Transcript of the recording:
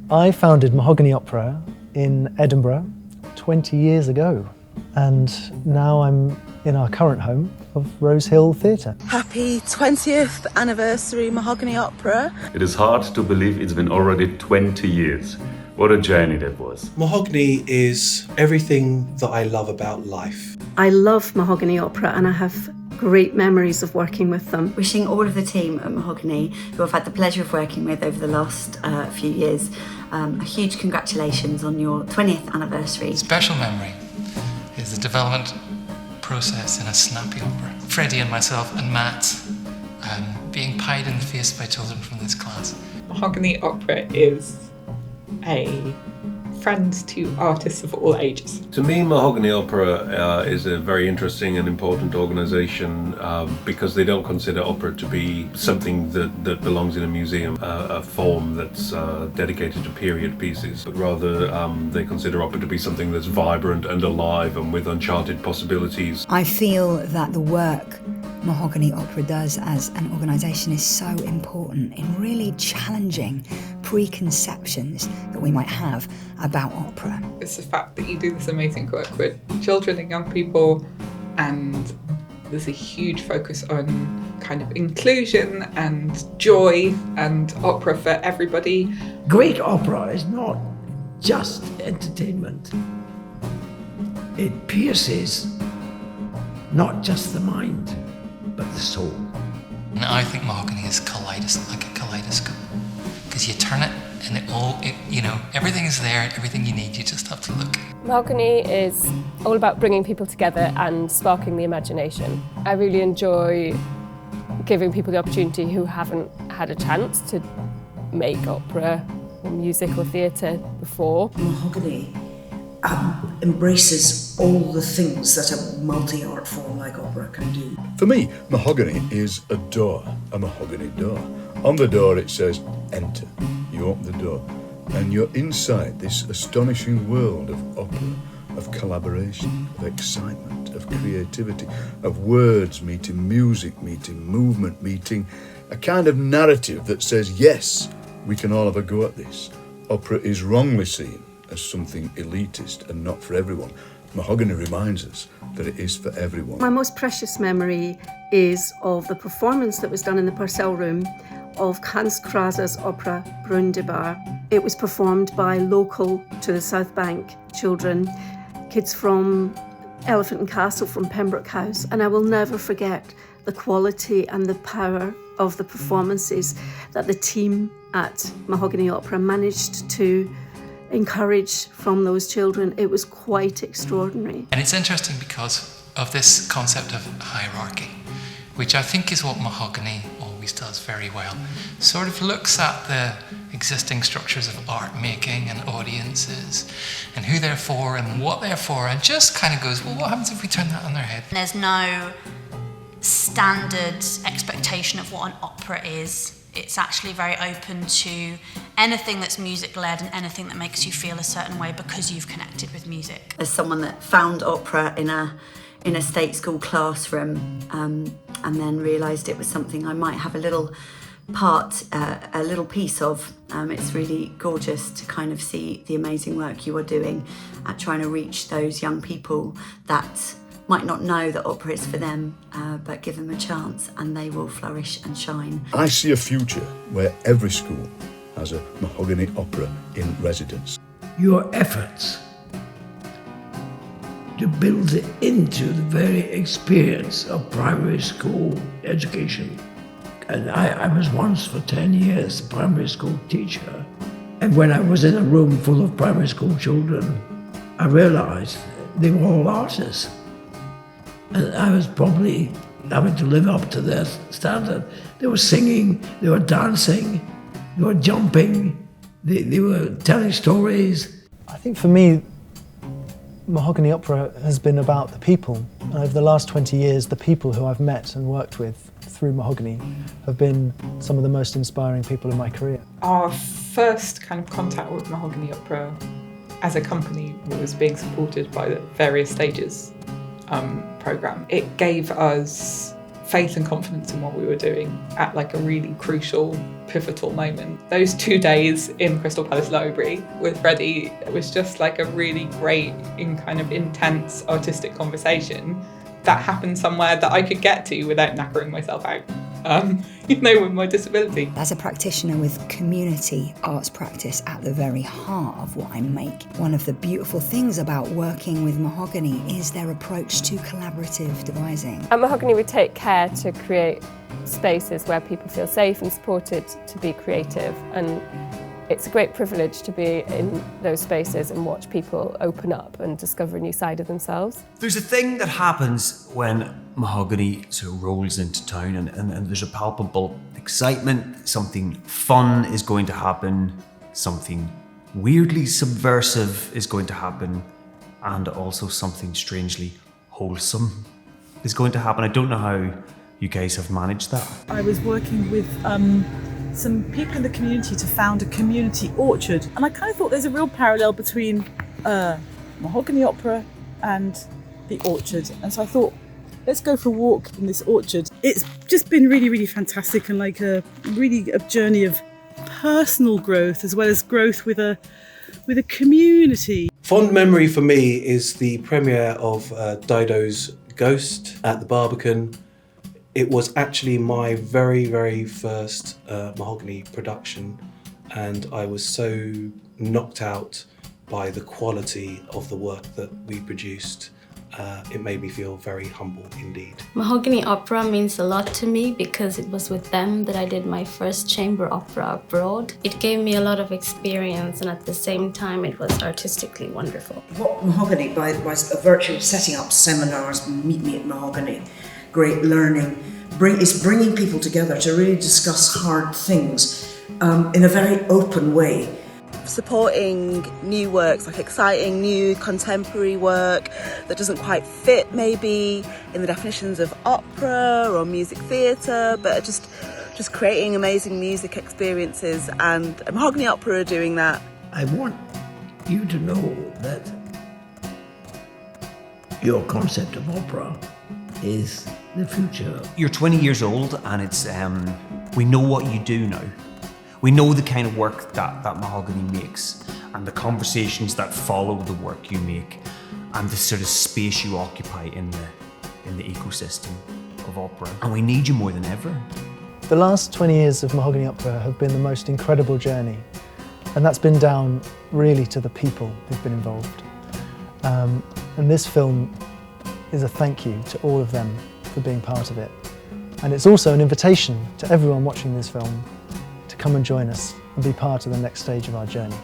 I founded Mahogany Opera in Edinburgh 20 years ago, and now I'm in our current home of Rose Hill Theatre. Happy 20th anniversary Mahogany Opera. It is hard to believe it's been already 20 years. What a journey that was. Mahogany is everything that I love about life. I love Mahogany Opera and I have great memories of working with them. Wishing all of the team at Mahogany, who I've had the pleasure of working with over the last few years, a huge congratulations on your 20th anniversary. Special memory is the development process in a snappy opera. Freddie and myself and Matt being pied in the face by children from this class. Mahogany Opera is a friend to artists of all ages. To me, Mahogany Opera is a very interesting and important organisation because they don't consider opera to be something that belongs in a museum, a form that's dedicated to period pieces, but rather they consider opera to be something that's vibrant and alive and with uncharted possibilities. I feel that the work Mahogany Opera does as an organisation is so important in really challenging preconceptions that we might have about opera. It's the fact that you do this amazing work with children and young people, and there's a huge focus on kind of inclusion and joy and opera for everybody. Great opera is not just entertainment. It pierces not just the mind, but the soul. And I think Mahogany is like a kaleidoscope, because you turn it and everything is there, everything you need, you just have to look. Mahogany is all about bringing people together and sparking the imagination. I really enjoy giving people the opportunity who haven't had a chance to make opera or music or theatre before. Mahogany embraces all the things that a multi-art form like opera can do. For me, Mahogany is a door, a mahogany door. On the door it says, enter. You open the door and you're inside this astonishing world of opera, of collaboration, of excitement, of creativity, of words meeting music, meeting movement, meeting a kind of narrative that says, yes, we can all have a go at this. Opera is wrongly seen as something elitist and not for everyone. Mahogany reminds us that it is for everyone. My most precious memory is of the performance that was done in the Purcell Room of Hans Krasa's opera Brundibar. It was performed by local to the South Bank children, kids from Elephant and Castle, from Pembroke House, and I will never forget the quality and the power of the performances that the team at Mahogany Opera managed to encourage from those children. It was quite extraordinary. And it's interesting because of this concept of hierarchy, which I think is what Mahogany always does very well. Sort of looks at the existing structures of art making and audiences and who they're for and what they're for, and just kind of goes, well, what happens if we turn that on their head? There's no standard expectation of what an opera is. It's actually very open to anything that's music-led and anything that makes you feel a certain way because you've connected with music. As someone that found opera in a state school classroom and then realised it was something I might have a little part, a little piece of, it's really gorgeous to kind of see the amazing work you are doing at trying to reach those young people that might not know that opera is for them, but give them a chance and they will flourish and shine. I see a future where every school has a Mahogany Opera in residence. Your efforts to build it into the very experience of primary school education. And I was once for 10 years a primary school teacher. And when I was in a room full of primary school children, I realised they were all artists. And I was probably having to live up to their standard. They were singing, they were dancing, they were jumping, they were telling stories. I think for me, Mahogany Opera has been about the people. And over the last 20 years, the people who I've met and worked with through Mahogany have been some of the most inspiring people in my career. Our first kind of contact with Mahogany Opera as a company was being supported by the Various Stages programme. It gave us faith and confidence in what we were doing at like a really crucial, pivotal moment. Those 2 days in Crystal Palace Library with Freddie, it was just like a really great and kind of intense artistic conversation that happened somewhere that I could get to without knackering myself out. With my disability. As a practitioner with community arts practice at the very heart of what I make, one of the beautiful things about working with Mahogany is their approach to collaborative devising. At Mahogany, we take care to create spaces where people feel safe and supported to be creative, and it's a great privilege to be in those spaces and watch people open up and discover a new side of themselves. There's a thing that happens when Mahogany sort of rolls into town, and there's a palpable excitement. Something fun is going to happen, something weirdly subversive is going to happen, and also something strangely wholesome is going to happen. I don't know how you guys have managed that. I was working with some people in the community to found a community orchard, and I kind of thought there's a real parallel between Mahogany Opera and the orchard, and so I thought, let's go for a walk in this orchard. It's just been really, really fantastic, and like a journey of personal growth as well as growth with a community. Fond memory for me is the premiere of Dido's Ghost at the Barbican. It was actually my very, very first Mahogany production, and I was so knocked out by the quality of the work that we produced. It made me feel very humble indeed. Mahogany Opera means a lot to me because it was with them that I did my first chamber opera abroad. It gave me a lot of experience, and at the same time it was artistically wonderful. What Mahogany, was a virtue of setting up seminars, Meet Me at Mahogany, great learning, is bringing people together to really discuss hard things in a very open way. Supporting new works, like exciting new contemporary work that doesn't quite fit maybe in the definitions of opera or music theatre, but just creating amazing music experiences, and Mahogany Opera are doing that. I want you to know that your concept of opera is the future. You're 20 years old, and it's we know what you do now. We know the kind of work that Mahogany makes, and the conversations that follow the work you make, and the sort of space you occupy in the ecosystem of opera. And we need you more than ever. The last 20 years of Mahogany Opera have been the most incredible journey, and that's been down really to the people who've been involved. And this film is a thank you to all of them for being part of it. And it's also an invitation to everyone watching this film to come and join us and be part of the next stage of our journey.